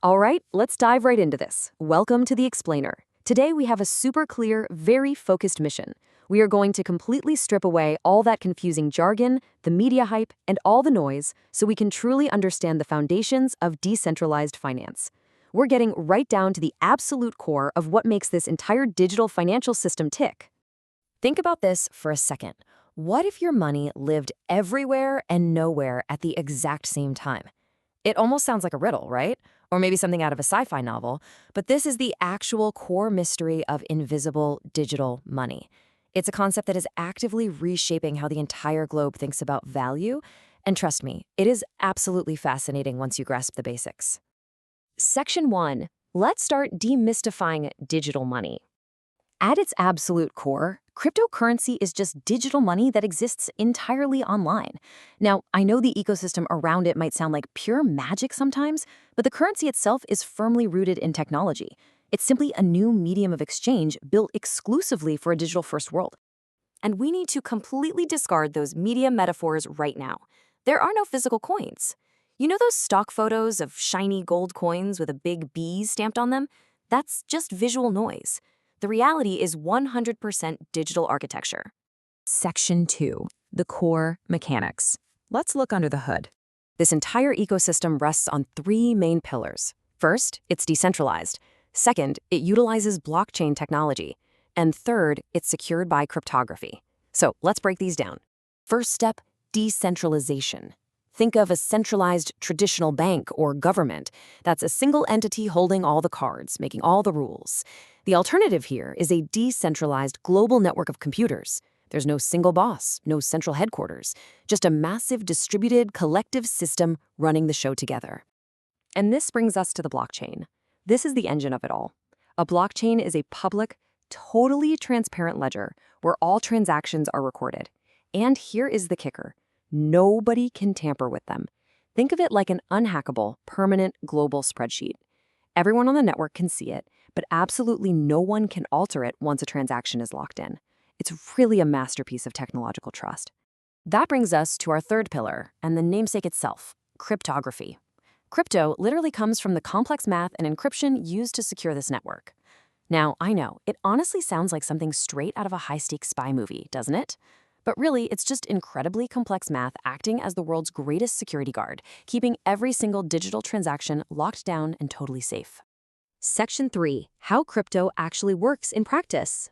All right, let's dive right into this. Welcome to the Explainer. Today we have a super clear, very focused mission. We are going to completely strip away all that confusing jargon, the media hype, and all the noise so we can truly understand the foundations of decentralized finance. We're getting right down to the absolute core of what makes this entire digital financial system tick. Think about this for a second. What if your money lived everywhere and nowhere at the exact same time? It almost sounds like a riddle, right? Or maybe something out of a sci-fi novel, but this is the actual core mystery of invisible digital money. It's a concept that is actively reshaping how the entire globe thinks about value, and trust me, it is absolutely fascinating once you grasp the basics. Section 1. Let's start demystifying digital money. At its absolute core, cryptocurrency is just digital money that exists entirely online. Now, I know the ecosystem around it might sound like pure magic sometimes, but the currency itself is firmly rooted in technology. It's simply a new medium of exchange built exclusively for a digital-first world. And we need to completely discard those media metaphors right now. There are no physical coins. You know those stock photos of shiny gold coins with a big B stamped on them? That's just visual noise. The reality is 100% digital architecture. Section 2. The core mechanics. Let's look under the hood. This entire ecosystem rests on three main pillars. First, it's decentralized. Second, it utilizes blockchain technology. And third, it's secured by cryptography. So let's break these down. First step, decentralization. Think of a centralized traditional bank or government. That's a single entity holding all the cards, making all the rules. The alternative here is a decentralized global network of computers. There's no single boss, no central headquarters, just a massive distributed collective system running the show together. And this brings us to the blockchain. This is the engine of it all. A blockchain is a public, totally transparent ledger where all transactions are recorded. And here is the kicker. Nobody can tamper with them. Think of it like an unhackable, permanent global spreadsheet. Everyone on the network can see it, but absolutely no one can alter it once a transaction is locked in. It's really a masterpiece of technological trust. That brings us to our third pillar, and the namesake itself, cryptography. Crypto literally comes from the complex math and encryption used to secure this network. Now, I know, it honestly sounds like something straight out of a high-stakes spy movie, doesn't it? But really, it's just incredibly complex math acting as the world's greatest security guard, keeping every single digital transaction locked down and totally safe. Section 3. How crypto actually works in practice.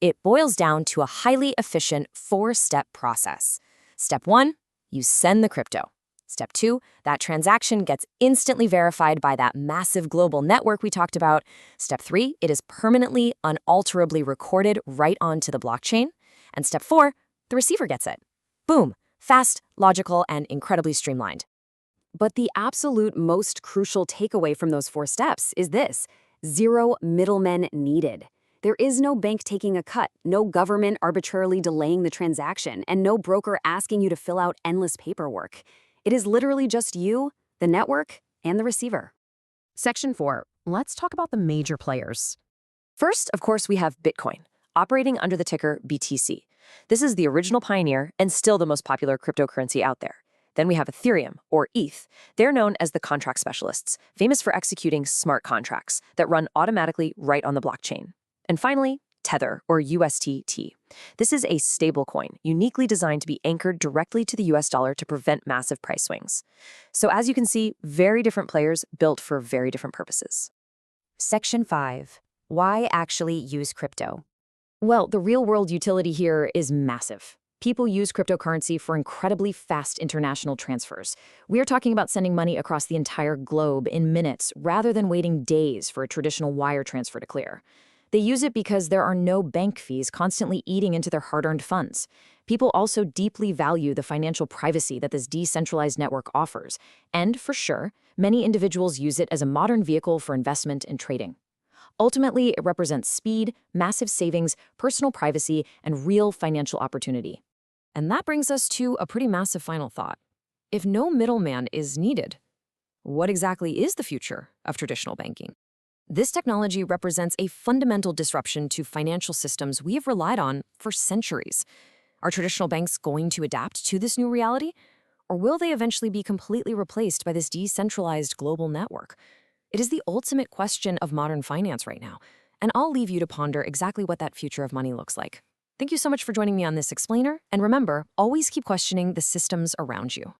It boils down to a highly efficient four-step process. Step 1, you send the crypto. Step 2, that transaction gets instantly verified by that massive global network we talked about. Step 3, it is permanently, unalterably recorded right onto the blockchain. And step 4, the receiver gets it. Boom, fast, logical, and incredibly streamlined. But the absolute most crucial takeaway from those four steps is this: zero middlemen needed. There is no bank taking a cut, no government arbitrarily delaying the transaction, and no broker asking you to fill out endless paperwork. It is literally just you, the network, and the receiver. Section 4. Let's talk about the major players. First, of course, we have Bitcoin, operating under the ticker BTC. This is the original pioneer and still the most popular cryptocurrency out there. Then we have Ethereum, or ETH. They're known as the contract specialists, famous for executing smart contracts that run automatically right on the blockchain. And finally, Tether, or USDT. This is a stablecoin, uniquely designed to be anchored directly to the US dollar to prevent massive price swings. So as you can see, very different players built for very different purposes. Section 5. Why actually use crypto? Well, the real-world utility here is massive. People use cryptocurrency for incredibly fast international transfers. We are talking about sending money across the entire globe in minutes rather than waiting days for a traditional wire transfer to clear. They use it because there are no bank fees constantly eating into their hard-earned funds. People also deeply value the financial privacy that this decentralized network offers. And, for sure, many individuals use it as a modern vehicle for investment and trading. Ultimately, it represents speed, massive savings, personal privacy, and real financial opportunity. And that brings us to a pretty massive final thought. If no middleman is needed, what exactly is the future of traditional banking? This technology represents a fundamental disruption to financial systems we have relied on for centuries. Are traditional banks going to adapt to this new reality? Or will they eventually be completely replaced by this decentralized global network? It is the ultimate question of modern finance right now, and I'll leave you to ponder exactly what that future of money looks like. Thank you so much for joining me on this explainer, and remember, always keep questioning the systems around you.